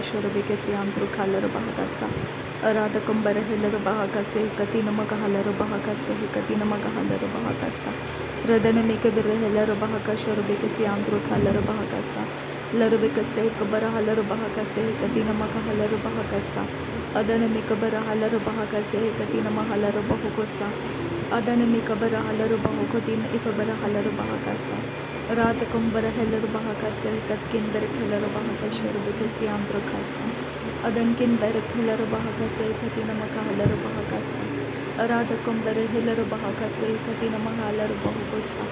shorobeke siantro kalaro bahakasa. Arada kumbara helaro bahakase katina makahalaro bahakase katina makahalaro bahakasa. Radana mika bere helaro bahaka shorobeke siantro kalaro bahakasa. Larubeka se kabara halaro bahakase katina makahalaro bahakasa. Adana mika bara halaro bahakase katina mahalaro bahukosa. Adana mika bara halaro bahukotin ikabara halaro bahakasa. Rata kumbara helaro bahakase katkin berek helaro bahakashoro bekesi andro kasa. Adankin berek helaro bahakase katina makahalaro bahakasa. Rata kumbara helaro bahakase katina mahalaro bahukosa.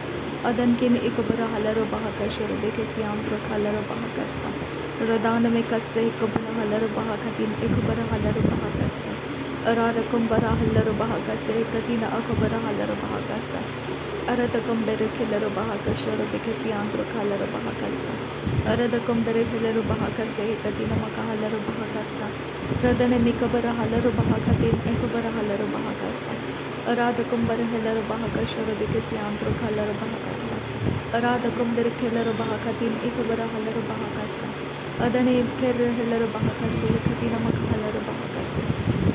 Adankin ikabara halaro bahakashoro bekesi andro kalaro bahakasa. Radana me kasse ikabara halaro bahakatin ikabara halaro bahakasa. Rata kumbara halaro bahakase katina akabara halaro bahakasa. Arada kumbere kelero bahaka shoro bekesi andro kalero bahakasa. Arada kumbere kelero bahakase katina makahalero bahakasa. Radane mikabara halero bahakatin ekabara halero bahakasa. Arada kumbere helero bahaka shoro bekesi andro kalero bahakasa. Arada kumbere kelero bahakatin ekabara halero bahakasa. Adane kerre helero bahakase katina makahalero bahakase.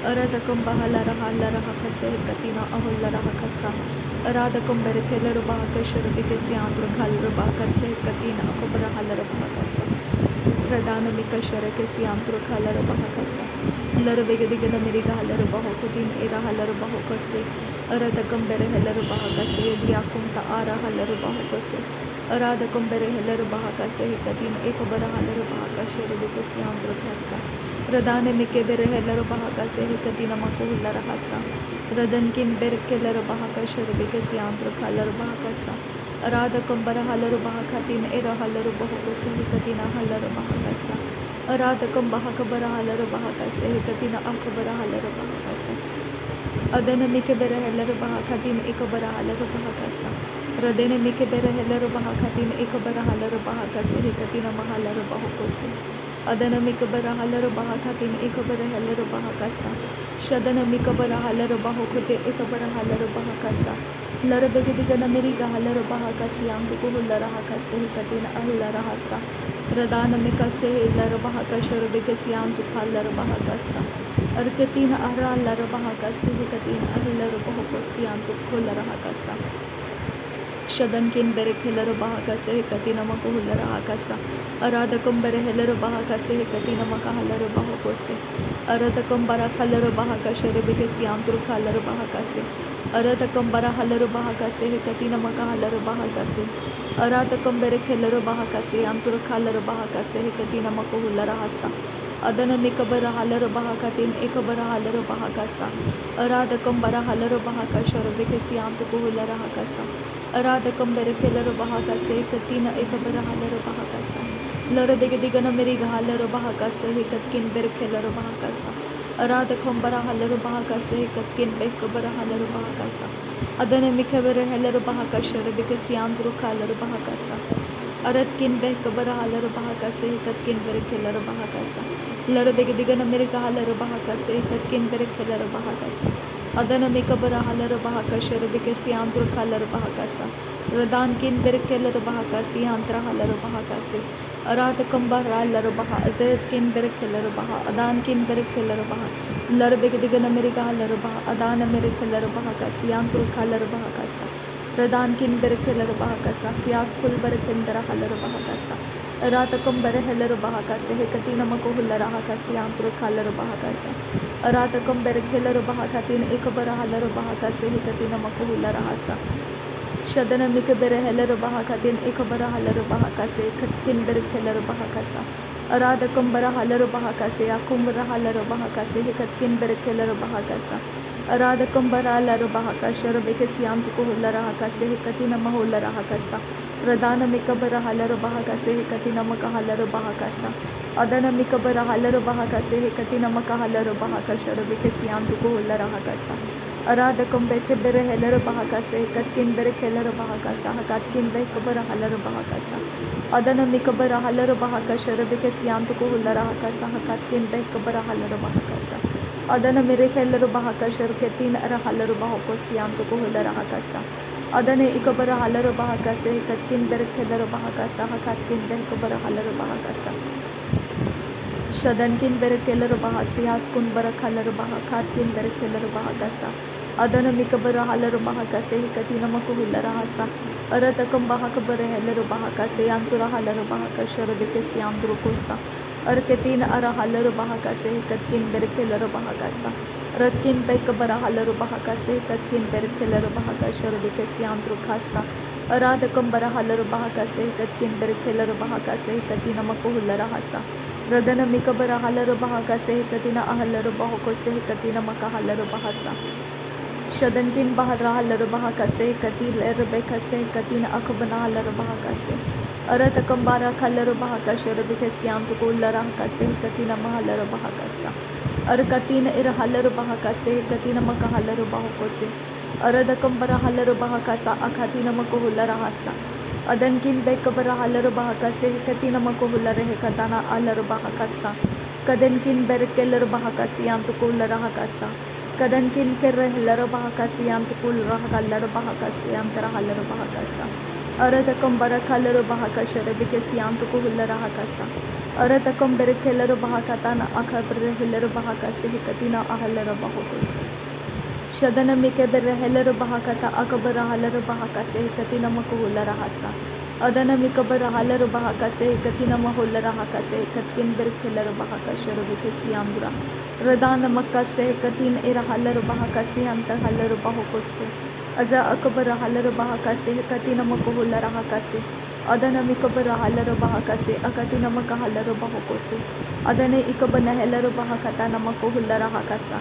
Arada kumbahalara halara hakase katina aholara hakasa. Arada kumbere kelero bahakashoro bekesi andro kalero bahakase katina akobara halara bahakasa. Radana mikashara kesi andro kalero bahakasa. Lara begedigana miriga halara bahokutin era halara bahokase. Arada kumbere helero bahakase diakunta ara halara bahokase. Arada kumbere helero bahakase katina ekobara halara bahakashoro bekesi andro kasa. Radane mike bere helero bahakase katina makuhulara hasa. Radan kin berkelero bahakashoro bekesi andro kalero bahakasa. Arada kumbara halaro bahakatin era halaro bahakase katina halaro bahakasa. Arada kumbahakabara halaro bahakase katina akabara halaro bahakasa. Adana mike bere helero bahakatin ekabara halaro bahakasa. Radene mike bere helero bahakatin ekabara halaro bahakase katina mahalaro bahakose. Adana mikabara halaro bahakatin ekabara halaro bahakasa. Shadana mikabara halaro bahokote ekabara halaro bahakasa. Lara begedigana miriga halaro bahakasi ambuku hulara hakase katina ahulara hasa. Radana mikase lara bahakashoro begesi ambuku halaro bahakasa. Arkatina ara lara bahakasi katina ahularo bahokosi ambuku hulara hakasa. Shadankin berek helero bahakase katina makuhulara hakasa. Arada kumbere helero bahakase katina makahalaro bahakose. Arada kumbara halero bahakashoro bekesi andro kalaro bahakase. Arada kumbara halero bahakase katina makahalaro bahakase. Arada kumbere helero bahakase andro kalaro bahakase katina makuhulara hasa. Adana mikabara halaro bahakatin ekabara halaro bahakasa. Arada kumbara halaro bahakashoro bekesi andro kuhulara hakasa. Arada kumbere kelero bahakase katina ekabara halaro bahakasa. Loro begedigana miriga halaro bahakase katkin ber kelero bahakasa. Arada kumbara halaro bahakase katkin ekabara halaro bahakasa. Adana mikabara halaro bahakashoro bekesi andro kalaro bahakasa. Aratkin bekabara halaro bahakase katkin ber kelero bahakasa. Loro begedigana miriga halaro bahakase katkin ber kelero bahakasa. Adana mikabara halaro bahakashoro bekesi andro kalaro bahakasa. Radan kin berkelero bahakasi antra halaro bahakasi. Arada kumbara halaro baha azes kin berkelero baha adan kin berkelero baha. Laro begedigana miriga halaro baha adana berkelero bahakasi antro kalaro bahakasa. Radan kin berkelero bahakasa sias kul berkendara halaro bahakasa. Arada kumbara halaro bahakasi hekatina makuhulara hakasi antro kalaro bahakasa. Arada kumbara kelero bahakatin ekabara halaro bahakasi hekatina makuhulara hasa. Shadana mikabere helero bahakatin ekabara halaro bahakase katkin berkelero bahakasa. Arada kumbara halaro bahakase akumbara halaro bahakase katkin berkelero bahakasa. Arada kumbara halaro bahakashoro bekesi amtuku hulara hakase katina mahulara hakasa. Radana mikabara halaro bahakase katina makahalaro bahakasa. Adana mikabara halaro bahakase katina makahalaro bahakashoro bekesi amtuku hulara hakasa. Arada kumbeke bere helero bahakase katkin bere kelero bahakasa hakatkin be kabara halero bahakasa. Adana mikabara halero bahakashoro bekesi amtuku hulara hakasa hakatkin be kabara halero bahakasa. Adana mere kelero bahakashoro ketin ara halero bahakosi amtuku hulara hakasa. Adane ikabara halero bahakase katkin bere kelero bahakasa hakatkin be kabara halero bahakasa. Shadankin berekeler bahasi askun barakhaler bahakatkin berekeler bahagasa. Adana mikabara haler bahakase hikatina makuhular hasa. Aratakam bahakabare heler bahakase antura haler bahakashar vikesi andrukosa. Arketin ara haler bahakase hikatkin berekeler bahagasa. Ratkin bekabara haler bahakase hikatkin berekeler bahakashar vikesi andrukasa. Aradakam bara haler bahakase hikatkin berekeler bahakase hikatina makuhular hasa. Radana mikabara halar bahaka se katina ahalar bahoko se katina maka halar bahasa. Shadankin bahara halar bahaka se kati rebeka se katina akabana halar bahaka se. Aratakam bara halar bahaka sharabike siam to kullara ka se katina mahalar bahaka sa. Arkatina ira halar bahaka se katina maka halar bahoko se. Aradakam bara halar bahaka sa akatina makuhulara hasa. Adankin bekabara halar bahakase katina makuhular hekatana alar bahakasa. Kadankin berkeler bahakasi antukul rahakasa. Kadankin kerehlar bahakasi antukul rahakalar bahakasi antara halar bahakasa. Aratakam barakalar bahakashara bikesi antukul rahakasa. Aratakam berkeler bahakatana akabrehlar bahakasi hekatina ahalar bahakose. Shadana mikabara heller bahakata akabara halar bahakase katina makuhular hasa. Adana mikabara halar bahakase katina mahular hakase katkin berkeler bahakashar vikesi andura. Radana makase katin ira halar bahakase anta halar bahokose. Aza akabara halar bahakase katina makuhular hakase. Adana mikabara halar bahakase akatina makahalar bahokose. Adane ikabana heller bahakata namakuhular hakasa.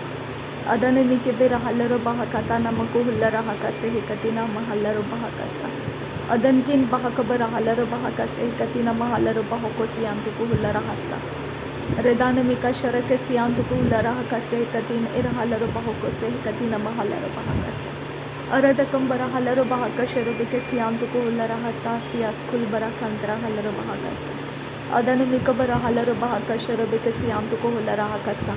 Adana mikibera halar bahakata namakuhular hakase hikatina mahalar bahakasa. Adankin bahakabara halar bahakase hikatina mahalar bahokosi antukuhular hasa. Redana mika sharakasi antukuhular hakase hikatina ira halar bahokose hikatina mahalar bahakase. Aradakam bara halar bahakashar vikasi antukuhular hasa siyas kulbara kantra halar bahakasa. Adana mikabara halar bahakashar vikasi antukuhular hakasa.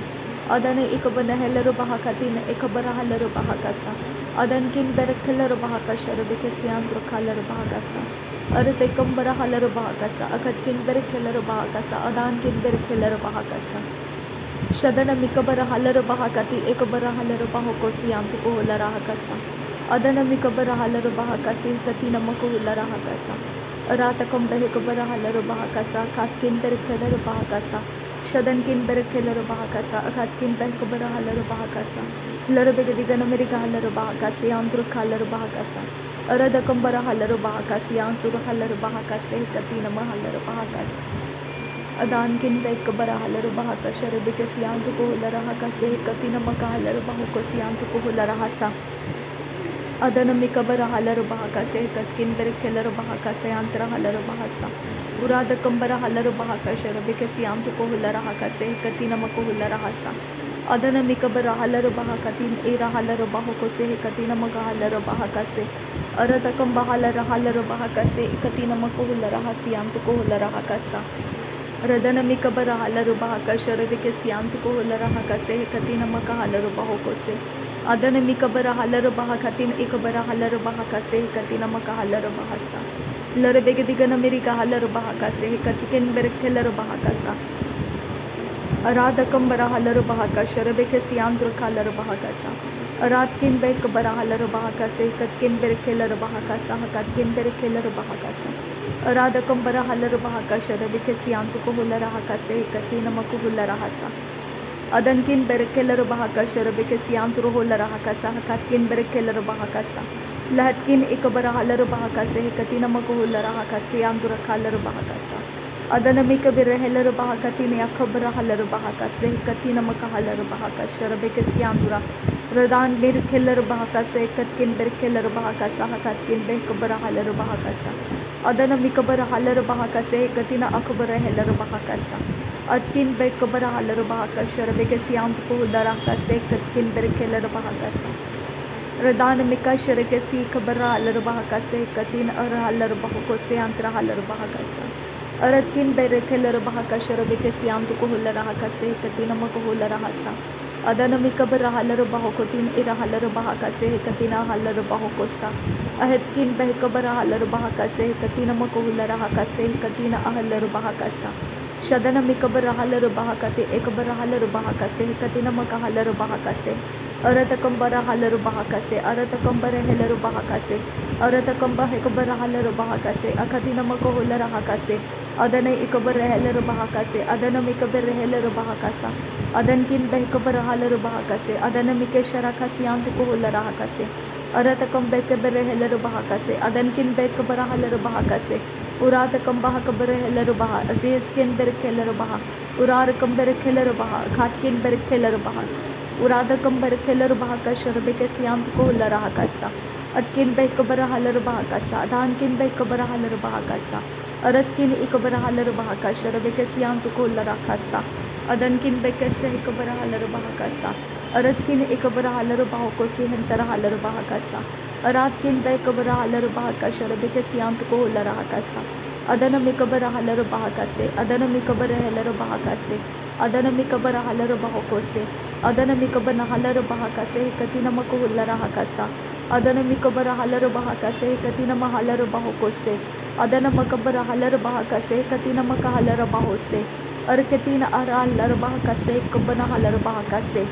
Adana ikabana heller bahakatin ikabara halar bahakasa. Adankin berekeler bahakashar vikasi andrukalar bahakasa. Aratekam bara halar bahakasa. Akatkin berekeler bahakasa. Adankin berekeler bahakasa. Shadana mikabara halar bahakati ikabara halar bahokosi antukuhular hakasa. Adana mikabara halar bahakasi katina makuhular hakasa. Aratakam behikabara halar bahakasa. Katkin berekeler bahakasa. Shadankin berekeler bahakasa. Akatkin behikabara halar bahakasa. Larabegadigan America halar bahakasi antur halar bahakasa. Aradakam bara halar bahakasi antur halar bahakase katina mahalar bahakasa. Adankin bekabara halar bahakashar bikasi antukuhular hakase katina makahalar bahokosi antukuhular hasa. Adana mikabara halar bahakase katkin berekeler bahakase antara halar bahasa. Urada kambara halar bahakashar bikasi antukuhular hakase katina makuhular hasa. Adana mikabara halar bahakatin era halar bahokose katina makahalar bahakase. Aratakam bahalar halar bahakase katina makuhular hasi antukuhular hakasa. Radana mikabara halar bahakashar bikasi antukuhular hakase katina makahalar bahokose. Adana mikabara halar bahakatin ikabara halar bahakase katina makahalar bahasa. Larabegadigan America halar bahakase katikin berekeler bahakasa. Aradakam bara halar bahakashar bikasi andrukalar bahakasa. Aradkin bekabara halar bahakase katkin berekeler bahakasa hakatkin berekeler bahakasa. Aradakam bara halar bahakashar bikasi antukuhular hakase katina makuhular hasa. Adankin berekeler bahakashar bikasi antruhular hakasa hakatkin berekeler bahakasa. Lahatkin ikabara halar bahakase katina makuhular hakase andurakalar bahakasa. Adana mikabira heller bahakatin yakabara halar bahakase katina makahalar bahakashar bikasi andura. Radan berkeler bahakase katkin berkeler bahakasa hakatkin bekabara halar bahakasa. Adana mikabara halar bahakase katina akabara heller bahakasa. Atkin bekabara halar bahakashar bikasi antukuhular hakase katkin berkeler bahakasa. Radana mika sharakasi kabara halar bahakase katin ara halar bahakose antara halar bahakasa. Aratkin berekeler bahakashar bikasi antukuhular hakase katina makuhular hasa. Adana mikabara halar bahokotin ira halar bahakase katina halar bahokosa. Ahetkin behkabara halar bahakase katina makuhular hakase katina ahalar bahakasa. Shadana mikabara halar bahakate ekabara halar bahakase katina makahalar bahakase aratakambara halar bahakase aratakambara helar bahakase aratakamba hekabara halar bahakase akatina makohular hakase adana ikabara helar bahakase adana mikabara helar bahakasa adankin behkabara halar bahakase adana mikeshara khasiyan tukohular hakase aratakamba kebere helar bahakase adankin behkabara halar bahakase Uratakam baha kabare heller baha aziz kin berk heller baha urakam berk heller baha khatkin berk heller baha uradakam berk heller baha ka sharbe ke siyam ko hulla raha kasa atkin bek kabara haller baha kasa adan kin bek kabara haller baha kasa aratkin ikabara haller baha ka sharbe ke siyam ko hulla raha kasa adan kin bek se ikabara haller baha kasa aratkin ikabara haller baha ko si hentara haller baha kasa Aratkin by Kabara Halar Bahaka Sharabika Siam to Kola Rahakasa. Adana Mikabara Halar Bahakase, Adana Mikabara Halar Bahakase, Adana Mikabara Halar Bahakose, Adana Mikabana Halar Bahakase, Katina Makuhula Rahakasa, Adana Mikabara Halar Bahakase, Katina Mahalar Bahakose, Adana Makabara Halar Bahakase, Katina Makahalar Bahose, Arkatina Ara Lar Bahakase, Kabana Halar Bahakase.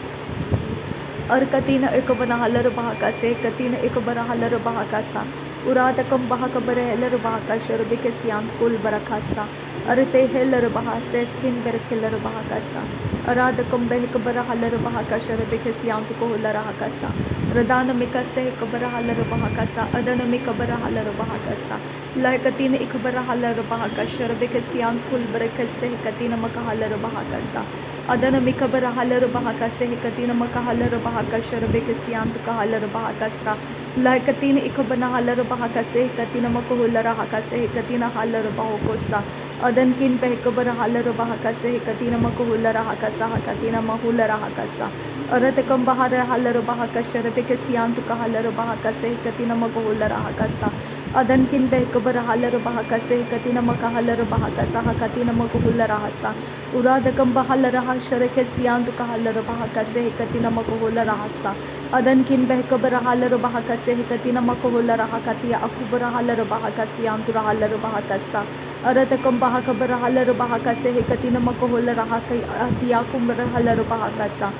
और कतीन एक बना huller बहाका से कतीन एक बना huller बहाका सा उरातकम बहाक बर हेलर बहाका शरबे के SIAM कुल बरखासा अरते हेलर बहा से स्किन बर खेलर बहाका सा अरादकम बहक बर हलर बहाका शरबे के सियाम को हुलर हाका सा रदान मिका से कबर हलर बहाका सा अदन मिक बर हलर बहाका सा लह कतीन एक बर हलर बहाका शरबे के सियाम कुल बरख से कतीन मक हलर बहाका सा अदन मिकबर हालर बहाका से कतीन मका हालर बहाका शरबे के सियांत का हालर बहाका सा लाकतीन इकबना हालर बहाका से कतीन मको हुलर हाका से कतीन हालर बहाको सा अदन किन बहकबर हालर बहाका से कतीन मको हुलर हाका सा कतीन महुलर हाका सा अरत कम बहार हालर बहाका शरबे के सियांत का हालर बहाका से कतीन मको हुलर हाका सा अदन किन बहकबर हालर बहाका से कतीन मका हालर बहाका सा कतीन मको हुलर हासा उरादकम बहालर हा शरखे सियांत का हालर बहाका से कतीन मको हुलर हासा अदन किन बहकबर हालर बहाका से कतीन मको हुलर हाकतिया अकुबर हालर बहाका सियांत हालर बहाका सा अरतकम बहाकबर हालर बहाका से कतीन मको हुलर हाकतिया कुबर हालर बहाका सा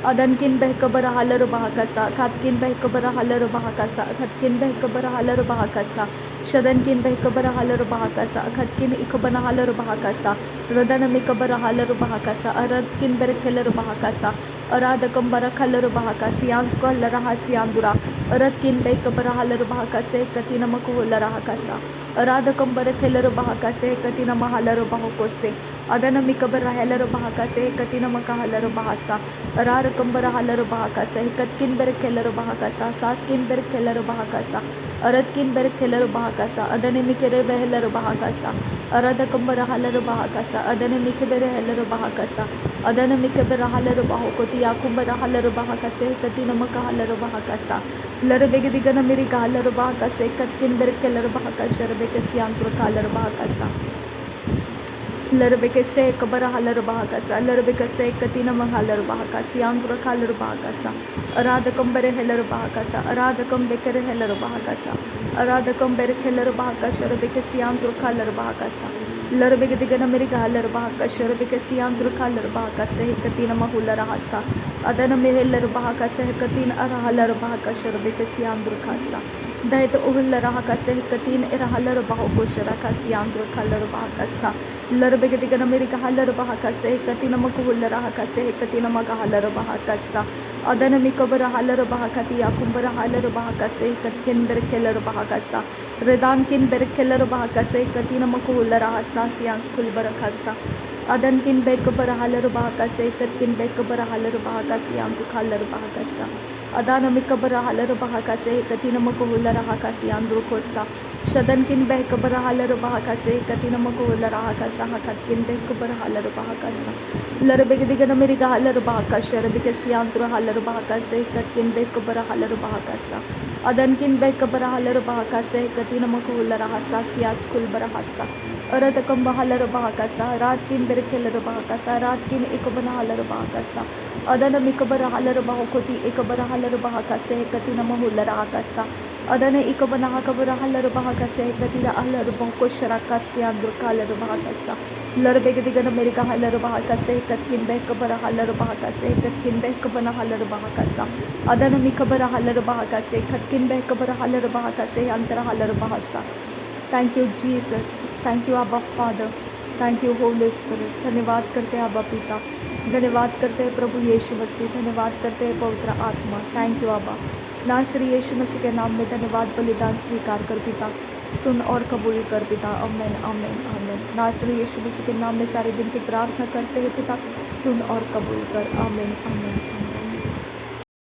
अदन किन बहकबर हालर बहाकसा खातकिन बहकबर हालर बहाकसा खतकिन बहकबर हालर बहाकसा शदन किन बहकबर हालर बहाकसा खतकिन इकबन हालर बहाकसा रदन मिकबर हालर बहाकसा अरद किन बरखलर बहाकसा अरादकम बरखलर बहाका सियान कलर हा सियांदुरा अरद किन बहकबर हालर बहाकसे कतिन मकोलर हाकसा अरादकम बरखलर बहाकसे कतिन महालर बहाकोसे अदन मिकबर हेलर बहाकसे कतिन मकाहलर बहासा अरार कंबर हालर बहाकसा कतकिन बरखलर बहाकसा सासकिन बरखलर बहाकसा अरदकिन बरखलर बहाकसा अदन मिकरे बहलर बहाकसा अरद कंबर हालर बहाकसा अदन मिकबर हेलर बहाकसा अदन मिकबर हालर बहाकोति याकुबर हालर बहाकसे कतिन मकाहलर बहाकसा लर बेगदिगन मेरी गालर बहाकसे कतकिन बरखलर बहाकसा रबे सियांत्र कालर बहाकसा लरबे से कबर हालर बहाकसा लरबे से कतिन हालर बहाका सियांत्र कालर बहाकसा अरादकम बेरे हेलर बहाकसा अरादकम बेकर हेलर बहाकसा अरादकम बेरे हेलर बहाका शरबे सियांत्र कालर बहाकसा लरबे दिगन मेरी गालर बहाका शरबे सियांत्र कालर बहाकसा कतिन हुलर हासा अदन मेहलर बहाकसा कतिन अरहलर बहाका शरबे सियांत्र खासा दैत उहलर हाकसा कतिन इरहलर बहाको शरका सियांत्र कालर बहाकसा लरबे दिगन मेरी गालर बहाकसा कतिन मकुलर हाकसा कतिन मगालर बहाकसा अदन मिकबर हालर बहाकति याकुबर हालर बहाकसा कतिन बरखलर बहाकसा रदान किन बरखलर बहाकसा कतिन मकुलर हासा सियांस कुल बरखसा अदन किन बेकबर हालर बहाकसा कतिन बेकबर हालर बहाकसा यांतु खालर बहाकसा अदान मिकबर हालर बहाकसा कतिन मकुलर हाकसा यांद्रु खोसा शदन किन बहकबर हालर बहाकसे कतिन मकुलर हाकसा हकतिन बहकबर हालर बहाकसा लरबे दिगन मेरी गालर बहाका शरबे सियांत्र हालर बहाकसे कतिन बहकबर हालर बहाकसा अदन किन बहकबर हालर बहाकसे कतिन मकुलर हासा सियास कुल बरहासा अरतकम बहालर बहाकसा रात किन बरखलर बहाकसा रात किन एकबन हालर बहाकसा अदन मिकबर हालर बहाकोति एकबर हालर बहाकसे कतिन महुलर हाकसा अदन इकबन हाकबर hauler बहाकसे कतिन hauler बहाको शराका सियांद्र colour बहाकसा लरबेगदिग नमेरिका huller bahakase katkin beh kabara halar bahakase katkin beh kabana halar bahakasa adanami kabara halar bahakase katkin beh kabara halar bahakase antara halar bahasa. Thank you Jesus, thank you Abba Father, thank you Holy Spirit. धन्यवाद करते हैं अब्बा पिता, धन्यवाद करते हैं प्रभु यीशु मसीह, धन्यवाद करते हैं पवित्र आत्मा। थैंक यू अब्बा। नासरी यीशु मसीह के नाम में धन्यवाद बलिदान स्वीकार कर पिता, सुन और कबूल कर पिता। आमीन आमीन आमीन। नासरी यीशु मसीह के नाम में सारी विनती प्रार्थना करते हैं पिता, सुन और कबूल कर। आमीन आमीन आमीन।